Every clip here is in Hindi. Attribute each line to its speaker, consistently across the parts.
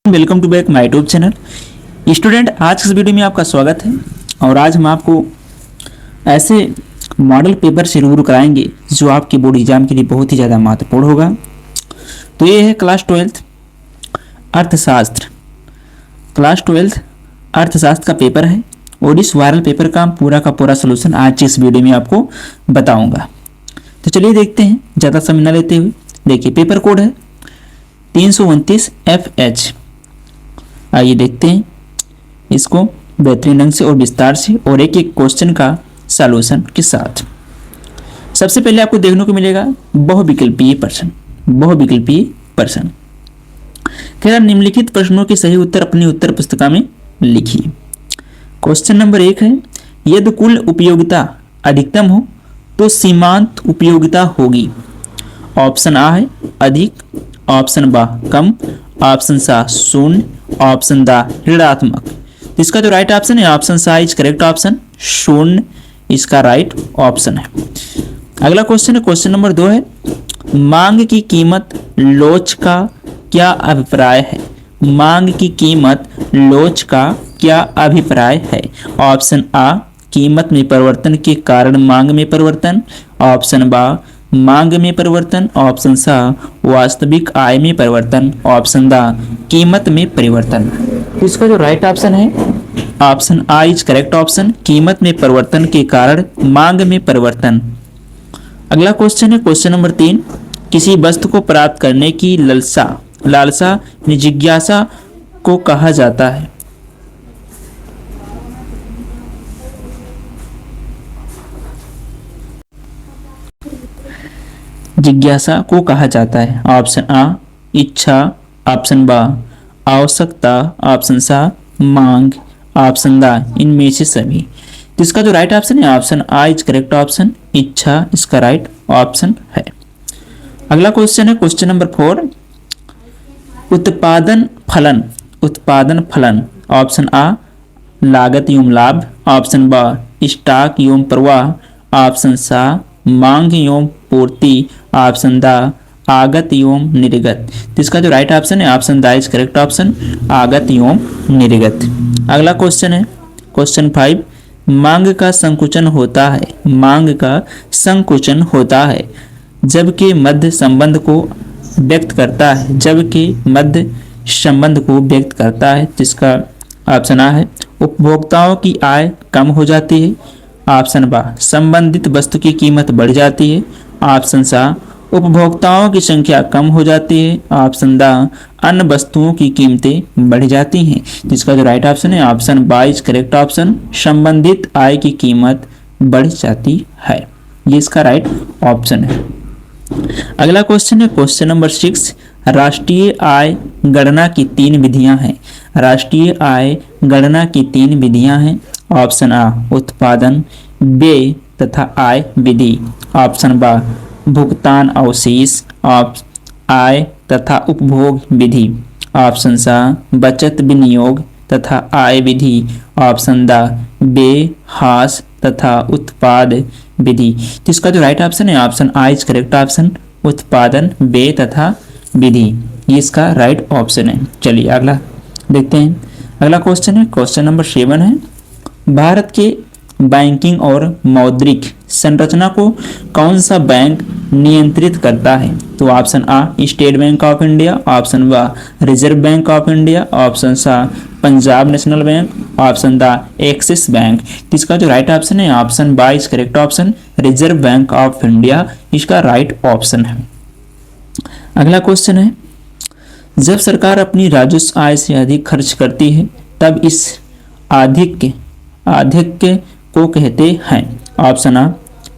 Speaker 1: Welcome to back my YouTube channel. Student, आज की इस वीडियो में आपका स्वागत है और आज हम आपको ऐसे मॉडल पेपर से रूबरू कराएंगे जो आपके बोर्ड एग्जाम के लिए बहुत ही ज़्यादा महत्वपूर्ण होगा। तो ये है क्लास 12 अर्थशास्त्र। क्लास 12 अर्थशास्त्र का पेपर है और इस वायरल पेपर का पूरा का पूरा सोल्यूशन आज की इस वीडियो में आपको बताऊंगा। तो चलिए देखते हैं, ज़्यादा समय न लेते हुए। देखिए, पेपर कोड है 329 FH। आइए देखते हैं इसको बेहतरीन ढंग से और विस्तार से और एक एक क्वेश्चन का सॉल्यूशन के साथ। सबसे पहले आपको देखने को मिलेगा बहुविकल्पीय प्रश्न। बहुविकल्पीय प्रश्न कह रहा, निम्नलिखित प्रश्नों के सही उत्तर अपनी उत्तर पुस्तिका में लिखिए। क्वेश्चन नंबर 1 है, यदि कुल उपयोगिता अधिकतम हो तो सीमांत उपयोगिता होगी। ऑप्शन आ है अधिक, ऑप्शन बा कम, ऑप्शन सा शून्य, ऑप्शन दा ऋणात्मक। इसका जो राइट ऑप्शन है ऑप्शन सा इज करेक्ट ऑप्शन, शून्य इसका राइट ऑप्शन है। अगला क्वेश्चन है, क्वेश्चन नंबर 2 है, मांग की कीमत लोच का क्या अभिप्राय है। मांग की कीमत लोच का क्या अभिप्राय है। ऑप्शन आ कीमत में परिवर्तन के कारण मांग में परिवर्तन, ऑप्शन बा मांग में परिवर्तन, ऑप्शन सा वास्तविक आय में परिवर्तन, ऑप्शन दा कीमत में परिवर्तन। तो इसका जो राइट ऑप्शन है option A is correct option, कीमत में परिवर्तन के कारण मांग में परिवर्तन। अगला क्वेश्चन है, क्वेश्चन नंबर 3, किसी वस्तु को प्राप्त करने की लालसा जिज्ञासा को कहा जाता है। जिज्ञासा को कहा जाता है। ऑप्शन आ इच्छा, ऑप्शन बा आवश्यकता, ऑप्शन सा मांग, ऑप्शन दा इनमें से सभी। तो इसका जो राइट ऑप्शन है option A is correct option, इच्छा इसका राइट ऑप्शन है। अगला क्वेश्चन है, क्वेश्चन नंबर 4, उत्पादन फलन। उत्पादन फलन ऑप्शन आ लागत एवं लाभ, ऑप्शन बा स्टॉक एवं प्रवाह, ऑप्शन सा मांग एवं पूर्ति, ऑप्शन दा आगत एवं निर्गत। तो इसका जो राइट ऑप्शन है ऑप्शन दा इज करेक्ट ऑप्शन, आगत एवं निर्गत। अगला क्वेश्चन है, क्वेश्चन 5, मांग का संकुचन होता है। मांग का संकुचन होता है जबकि मध्य संबंध को व्यक्त करता है। जबकि मध्य संबंध को व्यक्त करता है, जिसका ऑप्शन आ है उपभोक्ताओं की आय कम हो जाती है, ऑप्शन बा संबंधित वस्तु की कीमत बढ़ जाती है, ऑप्शन सा उपभोक्ताओं की संख्या कम हो जाती है, ऑप्शन दा अन्य वस्तुओं की कीमतें बढ़ जाती हैं। जिसका जो राइट ऑप्शन है ऑप्शन बा इज करेक्ट ऑप्शन, संबंधित आय की कीमत बढ़ जाती है। ये इसका राइट ऑप्शन है। अगला क्वेश्चन है, क्वेश्चन नंबर 6, राष्ट्रीय आय गणना की 3 विधियां हैं। राष्ट्रीय आय गणना की 3 विधियां हैं। ऑप्शन आ उत्पादन, व्यय तथा आय विधि, ऑप्शन बा भुगतान अवशेष, आय तथा उपभोग विधि, ऑप्शन सा बचत विनियोग तथा आय विधि, ऑप्शन दा व्यय हास तथा उत्पाद विधि। तो इसका जो राइट ऑप्शन है option A is correct option, उत्पादन व्यय तथा विधि। ये इसका राइट ऑप्शन है। चलिए अगला देखते हैं। अगला क्वेश्चन है, क्वेश्चन नंबर 7 है, भारत के बैंकिंग और मौद्रिक संरचना को कौन सा बैंक नियंत्रित करता है। तो ऑप्शन आ State Bank of India, option बा Reserve Bank of India, option सा पंजाब नेशनल बैंक, ऑप्शन दा एक्सिस बैंक। इसका जो राइट ऑप्शन है ऑप्शन बा is correct option, Reserve Bank of India इसका राइट ऑप्शन है। अगला क्वेश्चन है, जब सरकार अपनी राजस्व आय से अधिक खर्च करती है तब इस आधिक्य को कहते हैं। ऑप्शन आ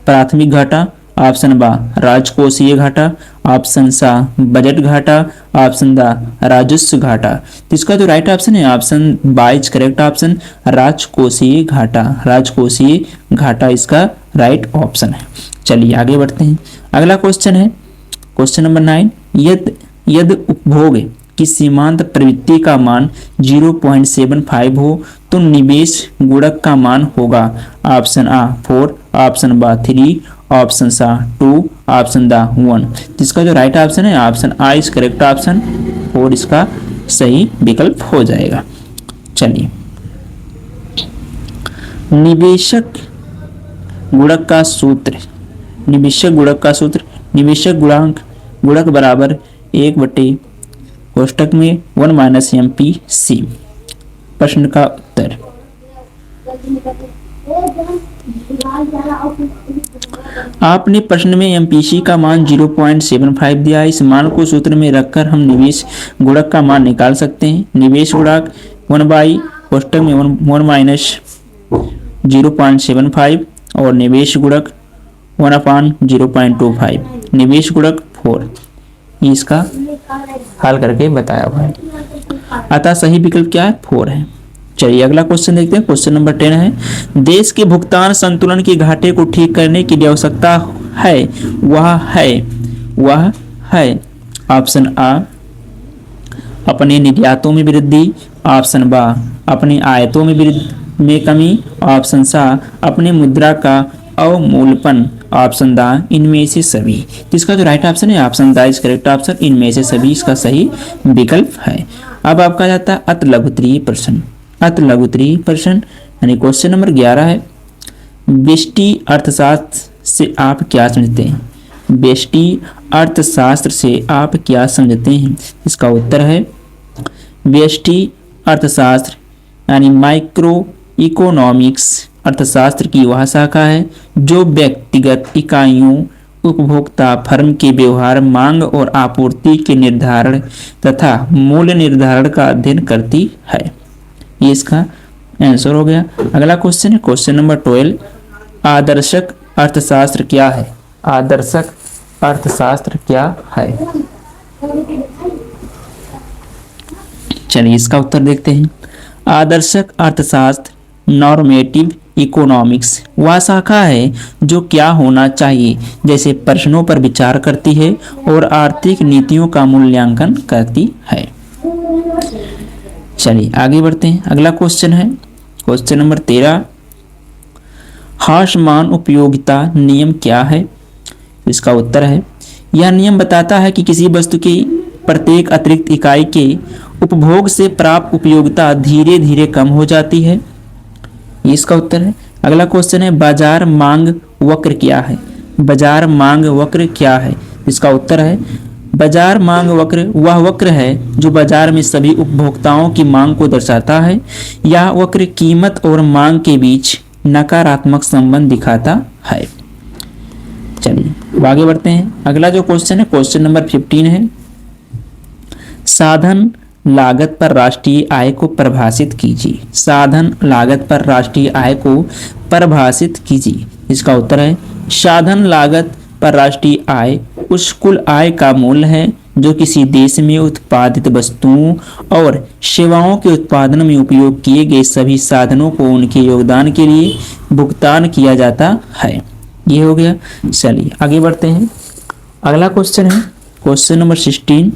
Speaker 1: प्राथमिक घाटा, ऑप्शन बा राजकोषीय घाटा, ऑप्शन सा बजट घाटा, ऑप्शन दा राजस्व घाटा। तो इसका जो राइट ऑप्शन है ऑप्शन बा इज करेक्ट ऑप्शन, राजकोषीय घाटा। राजकोषीय घाटा इसका राइट ऑप्शन है। चलिए आगे बढ़ते हैं। अगला क्वेश्चन है, क्वेश्चन नंबर 9, यदि उपभोग की सीमांत प्रवृत्ति का मान 0.75 हो तो निवेश गुणक का मान होगा। ऑप्शन आ 4, ऑप्शन बा 3, ऑप्शन सा 2, ऑप्शन द 1। जिसका जो राइट ऑप्शन है option A is correct option और इसका सही विकल्प हो जाएगा। चलिए, निवेशक गुणक का सूत्र, निवेशक गुणक का सूत्र, निवेशक गुणांक गुणक बराबर 1 कोष्टक में 1 माइनस MPC। प्रश्न का उत्तर, आपने प्रश्न में MPC का मान 0.75 दिया है। इस मान को सूत्र में रखकर हम निवेश गुणक का मान निकाल सकते हैं। निवेश गुणक 1 बाई कोष्टक में 1 माइनस 0.75 और निवेश गुणक 1/0.25, निवेश गुणक 4। इसका हल करके बताया हुआ है, अतः सही विकल्प क्या है 4 है। चलिए अगला क्वेश्चन देखते हैं। क्वेश्चन नंबर 10 है, देश के भुगतान संतुलन के घाटे को ठीक करने की जो आवश्यकता है वह है ऑप्शन आ अपने निर्यातों में वृद्धि, ऑप्शन बा अपने आयतों में कमी, ऑप्शन सा अपने मुद्रा का अवमूल्यन, ऑप्शन दा इनमें से सभी। इसका जो राइट ऑप्शन है ऑप्शन दा इज करेक्ट ऑप्शन, इनमें से सभी इसका सही विकल्प है। अब आपका जाता है अति लघुत्तरीय प्रश्न। अति लघुत्तरीय प्रश्न यानी क्वेश्चन नंबर 11 है, व्यष्टि अर्थशास्त्र से आप क्या समझते हैं? व्यष्टि अर्थशास्त्र से आप क्या समझते हैं? इसका उत्तर है व्यष्टि अर्थशास्त्र यानी माइक्रो इकोनॉमिक्स अर्थशास्त्र की वह शाखा है जो व्यक्तिगत इकाइयों, उपभोक्ता, फर्म के व्यवहार, मांग और आपूर्ति के निर्धारण तथा मूल्य निर्धारण का अध्ययन करती है। ये इसका आंसर हो गया। अगला क्वेश्चन है क्वेश्चन नंबर 12, आदर्शक अर्थशास्त्र क्या है? आदर्शक अर्थशास्त्र क्या है? चलिए इसका उत्तर देखते हैं। आदर्शक अर्थशास्त्र नॉर्मेटिव इकोनॉमिक्स वह शाखा है जो क्या होना चाहिए जैसे प्रश्नों पर विचार करती है और आर्थिक नीतियों का मूल्यांकन करती है। चलिए आगे बढ़ते हैं। अगला क्वेश्चन है क्वेश्चन नंबर 13, हासमान उपयोगिता नियम क्या है? इसका उत्तर है यह नियम बताता है कि किसी वस्तु की प्रत्येक अतिरिक्त इकाई के उपभोग से प्राप्त उपयोगिता धीरे धीरे कम हो जाती है। इसका उत्तर है। अगला क्वेश्चन है बाजार मांग वक्र क्या है? बाजार मांग वक्र क्या है? इसका उत्तर है बाजार मांग वक्र वह वक्र है जो बाजार में सभी उपभोक्ताओं की मांग को दर्शाता है। यह वक्र कीमत और मांग के बीच नकारात्मक संबंध दिखाता है। चलिए आगे बढ़ते हैं। अगला जो क्वेश्चन है क्वेश्चन नंबर 15 है, साधन लागत पर राष्ट्रीय आय को परिभाषित कीजिए। साधन लागत पर राष्ट्रीय आय को परिभाषित कीजिए। इसका उत्तर है साधन लागत पर राष्ट्रीय आय उस कुल आय का मूल्य है जो किसी देश में उत्पादित वस्तुओं और सेवाओं के उत्पादन में उपयोग किए गए सभी साधनों को उनके योगदान के लिए भुगतान किया जाता है। ये हो गया। चलिए आगे बढ़ते हैं। अगला क्वेश्चन है क्वेश्चन नंबर 16,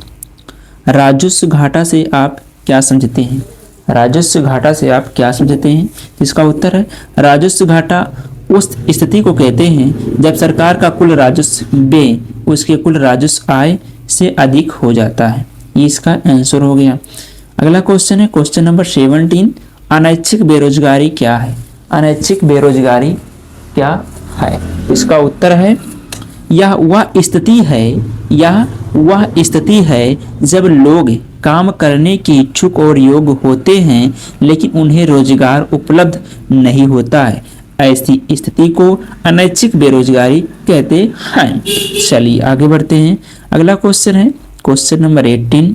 Speaker 1: राजस्व घाटा से आप क्या समझते हैं? राजस्व घाटा से आप क्या समझते हैं? इसका उत्तर है राजस्व घाटा उस स्थिति को कहते हैं जब सरकार का कुल राजस्व व्यय उसके कुल राजस्व आय से अधिक हो जाता है। ये इसका आंसर हो गया। अगला क्वेश्चन है क्वेश्चन नंबर 17, अनैच्छिक बेरोजगारी क्या है? अनैच्छिक बेरोजगारी क्या है? इसका उत्तर है यह वह स्थिति है जब लोग काम करने के इच्छुक और योग्य होते हैं लेकिन उन्हें रोजगार उपलब्ध नहीं होता है। ऐसी स्थिति को अनैच्छिक बेरोजगारी कहते हैं। चलिए आगे बढ़ते हैं। अगला क्वेश्चन है क्वेश्चन नंबर 18,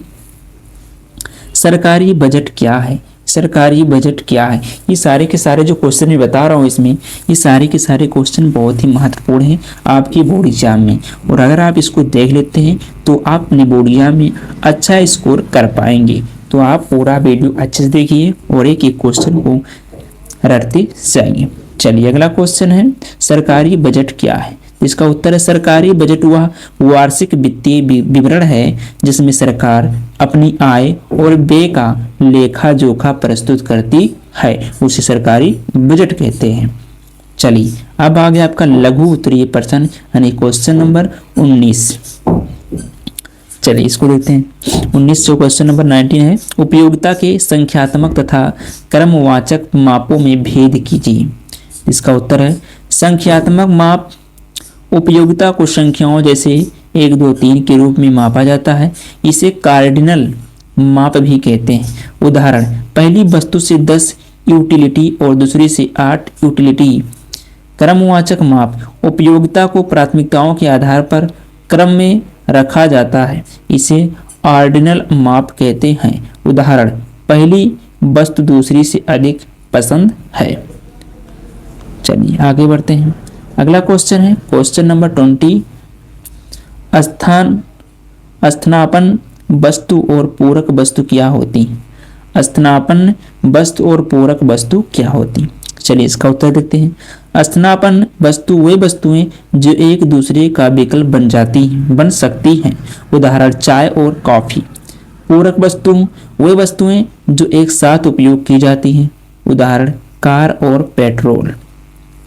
Speaker 1: सरकारी बजट क्या है? सरकारी बजट क्या है? ये सारे के सारे जो क्वेश्चन मैं बता रहा हूँ इसमें ये सारे के सारे क्वेश्चन बहुत ही महत्वपूर्ण हैं आपकी बोर्ड एग्जाम में, और अगर आप इसको देख लेते हैं तो आप अपने बोर्ड एग्जाम में अच्छा स्कोर कर पाएंगे। तो आप पूरा वीडियो अच्छे से देखिए और एक एक क्वेश्चन को रटते जाइए। चलिए अगला क्वेश्चन है सरकारी बजट क्या है? इसका उत्तर है सरकारी बजट वह वार्षिक वित्तीय विवरण है जिसमें सरकार अपनी आय और व्यय का लेखा जोखा प्रस्तुत करती है, उसे सरकारी बजट कहते हैं। चलिए अब आ गया आपका लघु उत्तरीय प्रश्न यानी क्वेश्चन नंबर 19। चलिए इसको देखते हैं। 19 जो क्वेश्चन नंबर 19 है, उपयोगिता के संख्यात्मक तथा क्रमवाचक मापों में भेद कीजिए। इसका उत्तर है संख्यात्मक माप उपयोगिता को संख्याओं जैसे 1 2 3 के रूप में मापा जाता है। इसे कार्डिनल माप भी कहते हैं। उदाहरण, पहली वस्तु से 10 यूटिलिटी और दूसरी से 8 यूटिलिटी। क्रमवाचक माप उपयोगिता को प्राथमिकताओं के आधार पर क्रम में रखा जाता है। इसे ऑर्डिनल माप कहते हैं। उदाहरण, पहली वस्तु दूसरी से अधिक पसंद है। चलिए आगे बढ़ते हैं। अगला क्वेश्चन है क्वेश्चन नंबर 20। स्थानापन्न वस्तु और पूरक वस्तु क्या होती? स्थानापन्न वस्तु और पूरक वस्तु क्या होती? चलिए इसका उत्तर देखते हैं। स्थानापन्न वस्तु वे वस्तुएं जो एक दूसरे का विकल्प बन सकती हैं। उदाहरण, चाय और कॉफी। पूरक वस्तु वे वस्तुएं जो एक साथ उपयोग की जाती हैं। उदाहरण, कार और पेट्रोल।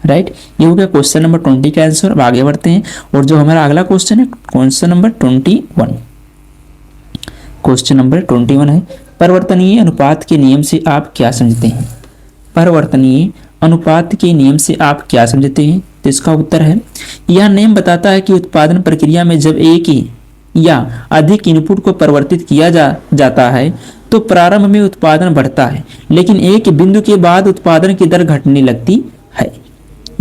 Speaker 1: राइट, ये हो गया क्वेश्चन नंबर 20 का आंसर। अब आगे बढ़ते हैं और जो हमारा अगला क्वेश्चन है क्वेश्चन नंबर 21। क्वेश्चन नंबर 21 है, परिवर्तनीय अनुपात के नियम से आप क्या समझते हैं? परिवर्तनीय अनुपात के नियम से आप क्या समझते हैं? तो इसका उत्तर है, यह नियम बताता है कि उत्पादन प्रक्रिया में जब एक ही या अधिक इनपुट को परिवर्तित किया जाता है तो प्रारंभ में उत्पादन बढ़ता है, लेकिन एक बिंदु के बाद उत्पादन की दर घटने लगती है।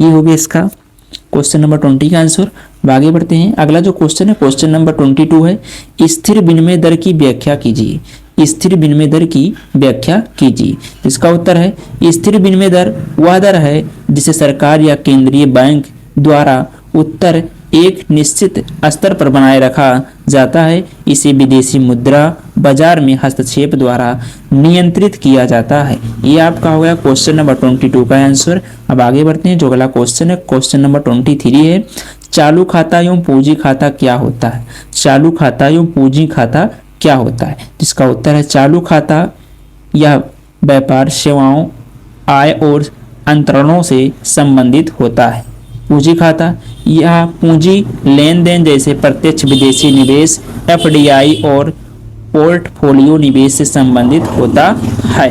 Speaker 1: ये हो गया इसका क्वेश्चन नंबर 20 का आंसर। आगे बढ़ते हैं। अगला जो क्वेश्चन है क्वेश्चन नंबर 22 है, स्थिर विनिमय दर की व्याख्या कीजिए। स्थिर विनिमय दर की व्याख्या कीजिए। इसका उत्तर है, स्थिर विनिमय दर वह दर है जिसे सरकार या केंद्रीय बैंक द्वारा उत्तर एक निश्चित स्तर पर बनाए रखा जाता है। इसे विदेशी मुद्रा बाजार में हस्तक्षेप द्वारा नियंत्रित किया जाता है। ये आपका हो गया क्वेश्चन नंबर 22 का आंसर। अब आगे बढ़ते हैं। जो अगला क्वेश्चन है क्वेश्चन नंबर 23 है, चालू खाता एवं पूंजी खाता क्या होता है? चालू खाता एवं पूंजी खाता क्या होता है? जिसका उत्तर है, चालू खाता यह व्यापार, सेवाओं, आय और अंतरणों से संबंधित होता है। पूंजी खाता यह पूंजी लेन देन जैसे प्रत्यक्ष विदेशी निवेश, एफडीआई और पोर्टफोलियो निवेश से संबंधित होता है।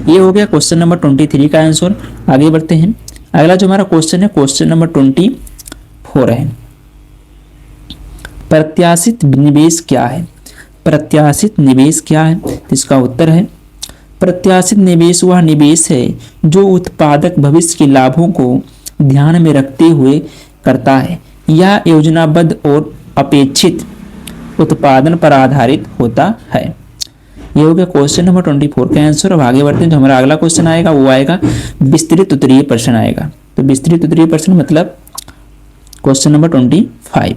Speaker 1: ये हो गया क्वेश्चन नंबर 23 का आंसर। आगे बढ़ते हैं। अगला जो हमारा क्वेश्चन है क्वेश्चन नंबर 24 है, प्रत्याशित निवेश क्या है? प्रत्याशित निवेश क्या है? इसका उत्तर है, प्रत्याशित निवेश वह निवेश है जो उत्पादक भविष्य के लाभों को ध्यान में रखते हुए करता है। यह योजनाबद्ध और अपेक्षित उत्पादन पर आधारित होता है। ये हो गया क्वेश्चन नंबर 24 का आंसर। अब आगे बढ़ते हैं। जो हमारा अगला क्वेश्चन आएगा वो आएगा विस्तृत उत्तरीय प्रश्न आएगा। तो विस्तृत उत्तरीय प्रश्न मतलब क्वेश्चन नंबर 25,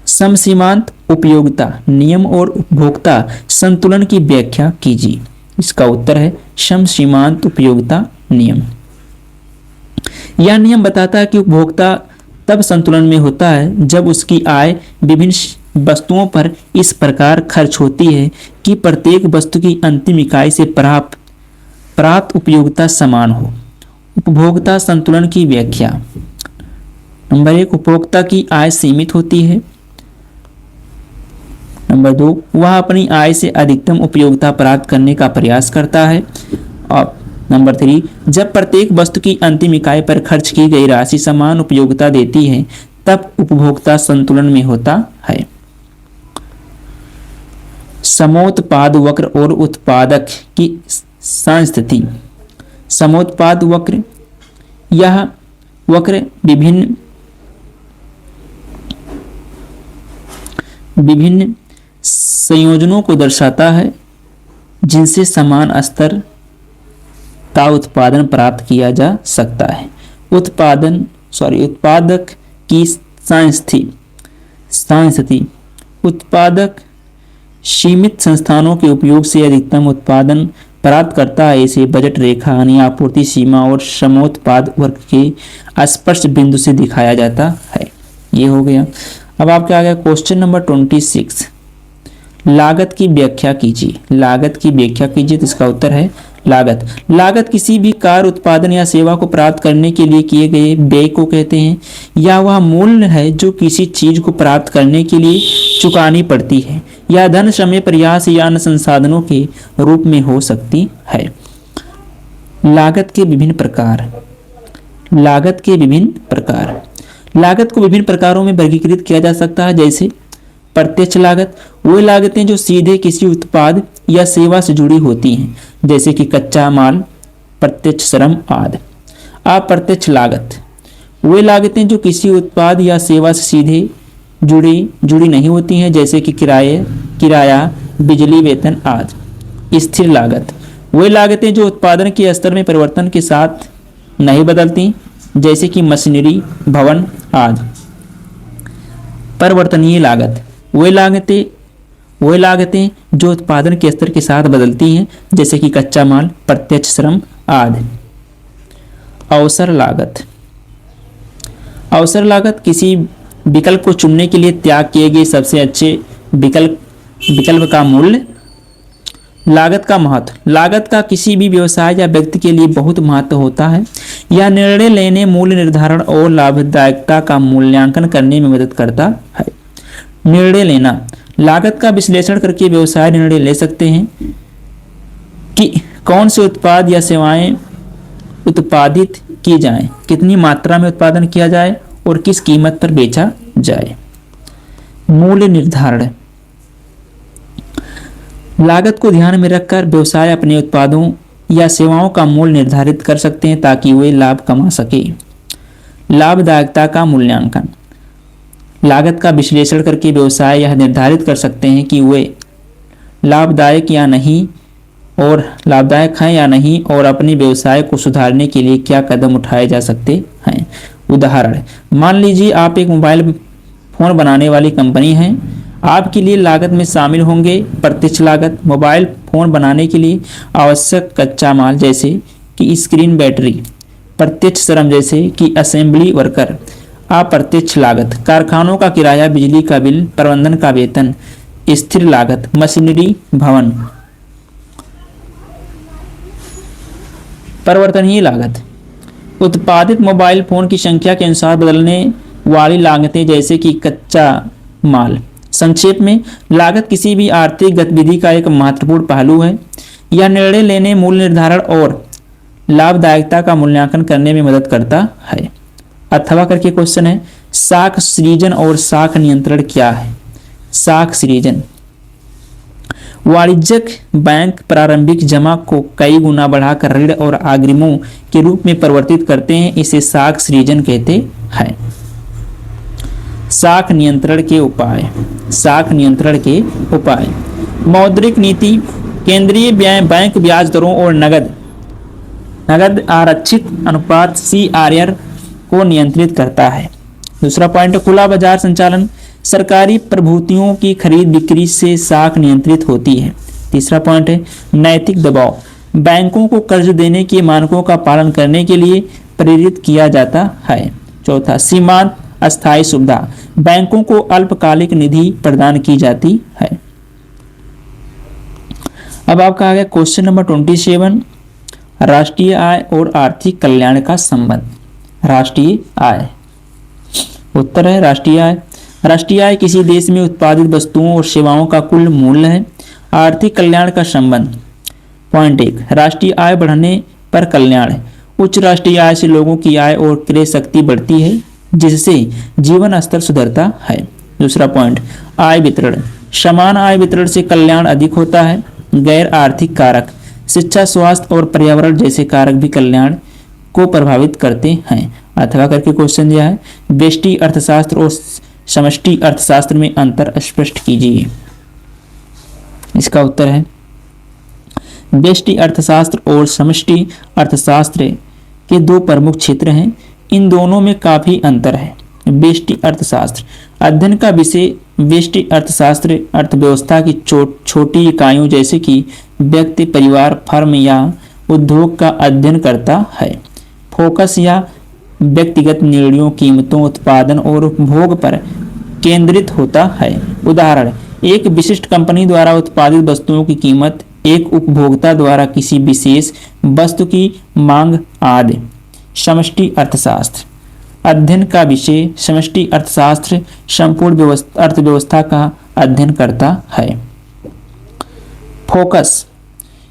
Speaker 1: समसीमांत उपयोगिता नियम और उपभोक्ता संतुलन की व्याख्या कीजिए। इसका उत्तर है, समसीमांत उपयोगिता नियम। यह नियम बताता है कि उपभोक्ता तब संतुलन में होता है जब उसकी आय विभिन्न वस्तुओं पर इस प्रकार खर्च होती है कि प्रत्येक वस्तु की अंतिम इकाई से प्राप्त उपयोगिता समान हो। उपभोक्ता संतुलन की व्याख्या। नंबर 1, उपभोक्ता की आय सीमित होती है। नंबर 2, वह अपनी आय से अधिकतम उपयोगिता प्राप्त करने का प्रयास करता है। और नंबर 3, जब प्रत्येक वस्तु की अंतिम इकाई पर खर्च की गई राशि समान उपयोगिता देती है तब उपभोक्ता संतुलन में होता है। समोत्पाद वक्र और उत्पादक की संस्थिति। समोत्पाद वक्र, यह वक्र विभिन्न संयोजनों को दर्शाता है जिनसे समान स्तर का उत्पादन प्राप्त किया जा सकता है। उत्पादक की सांस्थिति। उत्पादक सीमित संस्थानों के उपयोग से अधिकतम उत्पादन प्राप्त करता है। इसे बजट रेखा यानी आपूर्ति सीमा और समोत्पाद वक्र के स्पर्श बिंदु से दिखाया जाता है। ये हो गया। अब आपका आ गया क्वेश्चन नंबर 26, लागत की व्याख्या कीजिए। लागत की व्याख्या कीजिए। तो इसका उत्तर है, लागत। लागत किसी भी कार्य, उत्पादन या सेवा को प्राप्त करने के लिए किए गए व्यय को कहते हैं, या वह मूल्य है जो किसी चीज को प्राप्त करने के लिए चुकानी पड़ती है, या धन, समय, प्रयास या अन्य संसाधनों के रूप में हो सकती है। लागत के विभिन्न प्रकार। लागत के विभिन्न प्रकार। लागत को विभिन्न प्रकारों में वर्गीकृत किया जा सकता है, जैसे प्रत्यक्ष लागत, वो लागतें जो सीधे किसी उत्पाद या सेवा से जुड़ी होती हैं, जैसे कि कच्चा माल, प्रत्यक्ष श्रम आदि। अप्रत्यक्ष लागत, वे लागतें जो किसी उत्पाद या सेवा से सीधे जुड़ी नहीं होती हैं, जैसे कि किराया, बिजली, वेतन आदि। स्थिर लागत, वे लागतें जो उत्पादन के स्तर में परिवर्तन के साथ नहीं बदलती, जैसे कि मशीनरी, भवन आदि। परिवर्तनीय लागत, वे लागतें जो उत्पादन के स्तर के साथ बदलती हैं, जैसे कि कच्चा माल, प्रत्यक्ष श्रम आदि। अवसर लागत। अवसर लागत किसी विकल्प को चुनने के लिए त्याग किए गए सबसे अच्छे विकल्प का मूल्य। लागत का महत्व, लागत का किसी भी व्यवसाय या व्यक्ति के लिए बहुत महत्व होता है। यह निर्णय लेने, मूल्य निर्धारण और लाभदायकता का मूल्यांकन करने में मदद करता है। निर्णय लेना, लागत का विश्लेषण करके व्यवसाय निर्णय ले सकते हैं कि कौन से उत्पाद या सेवाएं उत्पादित की जाएं, कितनी मात्रा में उत्पादन किया जाए और किस कीमत पर बेचा जाए। मूल्य निर्धारण, लागत को ध्यान में रखकर व्यवसाय अपने उत्पादों या सेवाओं का मूल्य निर्धारित कर सकते हैं ताकि वे लाभ कमा सके। लाभदायकता का मूल्यांकन, लागत का विश्लेषण करके व्यवसाय यह निर्धारित कर सकते हैं कि वे लाभदायक हैं या नहीं और अपने व्यवसाय को सुधारने के लिए क्या कदम उठाए जा सकते हैं। उदाहरण, मान लीजिए आप एक मोबाइल फोन बनाने वाली कंपनी है। आपके लिए लागत में शामिल होंगे प्रत्यक्ष लागत, मोबाइल फोन बनाने के लिए आवश्यक कच्चा माल जैसे कि स्क्रीन, बैटरी। प्रत्यक्ष श्रम जैसे कि असेंबली वर्कर। अप्रत्यक्ष लागत, कारखानों का किराया, बिजली का बिल, प्रबंधन का वेतन। स्थिर लागत, मशीनरी, भवन। परिवर्तनीय लागत, उत्पादित मोबाइल फोन की संख्या के अनुसार बदलने वाली लागतें जैसे कि कच्चा माल। संक्षेप में, लागत किसी भी आर्थिक गतिविधि का एक महत्वपूर्ण पहलू है। यह निर्णय लेने, मूल्य निर्धारण और लाभदायकता का मूल्यांकन करने में मदद करता है। अथवा करके क्वेश्चन है, साख सृजन और साख नियंत्रण क्या है। साख सृजन, वाणिज्यिक बैंक प्रारंभिक जमा को कई गुना बढ़ाकर ऋण और अग्रिमों के रूप में परिवर्तित करते हैं, इसे साख सृजन कहते हैं। साख नियंत्रण के उपाय। साख नियंत्रण के उपाय, मौद्रिक नीति, केंद्रीय बैंक ब्याज दरों और नगद आरक्षित अनुपात CRR को नियंत्रित करता है। दूसरा पॉइंट, खुला बाजार संचालन, सरकारी प्रभूतियों की खरीद बिक्री से साख नियंत्रित होती है। तीसरा पॉइंट है नैतिक दबाव, बैंकों को कर्ज देने के मानकों का पालन करने के लिए प्रेरित किया जाता है। चौथा, सीमांत अस्थायी सुविधा, बैंकों को अल्पकालिक निधि प्रदान की जाती है। अब आपका आ गया क्वेश्चन नंबर 27, राष्ट्रीय आय और आर्थिक कल्याण का संबंध। राष्ट्रीय आय, उत्तर है राष्ट्रीय आय। राष्ट्रीय आय किसी देश में उत्पादित वस्तुओं और सेवाओं का कुल मूल्य है। आर्थिक कल्याण का संबंध। पॉइंट 1, राष्ट्रीय आय बढ़ने पर कल्याण है। उच्च राष्ट्रीय आय से लोगों की आय और क्रय शक्ति बढ़ती है, जिससे जीवन स्तर सुधरता है। दूसरा पॉइंट, आय वितरण, समान आय वितरण से कल्याण अधिक होता है। गैर आर्थिक कारक, शिक्षा, स्वास्थ्य और पर्यावरण जैसे कारक भी कल्याण को प्रभावित करते हैं। अथवा करके क्वेश्चन दिया है, व्यष्टि अर्थशास्त्र और समष्टि अर्थशास्त्र में अंतर स्पष्ट कीजिए। इसका उत्तर है व्यष्टि अर्थशास्त्र और समष्टि अर्थशास्त्र के दो प्रमुख क्षेत्र हैं। इन दोनों में काफी अंतर है। व्यष्टि अर्थशास्त्र अध्ययन का विषय व्यष्टि अर्थशास्त्र अर्थव्यवस्था की छोटी इकाइयों जैसे कि व्यक्ति, परिवार, फर्म या उद्योग का अध्ययन करता है। फोकस या व्यक्तिगत निर्णयों, कीमतों, उत्पादन और उपभोग पर केंद्रित होता है। उदाहरण, एक विशिष्ट कंपनी द्वारा उत्पादित वस्तुओं की कीमत एक उपभोक्ता द्वारा किसी विशेष वस्तु की मांग आदि। समष्टि अर्थशास्त्र अध्ययन का विषय समष्टि अर्थशास्त्र संपूर्ण अर्थव्यवस्था का अध्ययन करता है। फोकस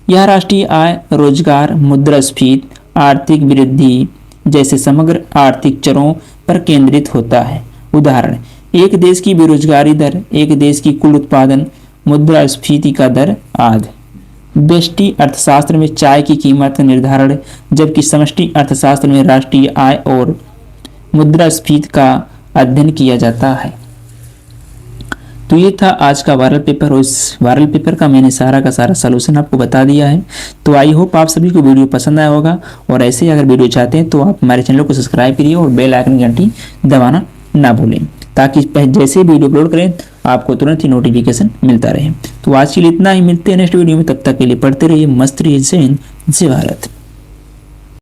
Speaker 1: यह राष्ट्रीय आय, रोजगार, मुद्रास्फीति, आर्थिक वृद्धि जैसे समग्र आर्थिक चरों पर केंद्रित होता है। उदाहरण, एक देश की बेरोजगारी दर, एक देश की कुल उत्पादन, मुद्रास्फीति का दर आदि। व्यष्टि अर्थशास्त्र में चाय की कीमत का निर्धारण, जबकि समष्टि अर्थशास्त्र में राष्ट्रीय आय और मुद्रास्फीति का अध्ययन किया जाता है। तो ये था आज का वायरल पेपर और इस वायरल पेपर का मैंने सारा का सारा सलूशन आपको बता दिया है। तो आई होप आप सभी को वीडियो पसंद आया होगा और ऐसे ही अगर वीडियो चाहते हैं तो आप हमारे चैनल को सब्सक्राइब करिए और बेल आइकन घंटी दबाना ना भूलें, ताकि जैसे वीडियो अपलोड करें आपको तुरंत ही नोटिफिकेशन मिलता रहे। तो आज के लिए इतना ही, मिलते हैं नेक्स्ट वीडियो में, तब तक के लिए पढ़ते रहिए, मस्त रहिए। जय हिंद, जय भारत।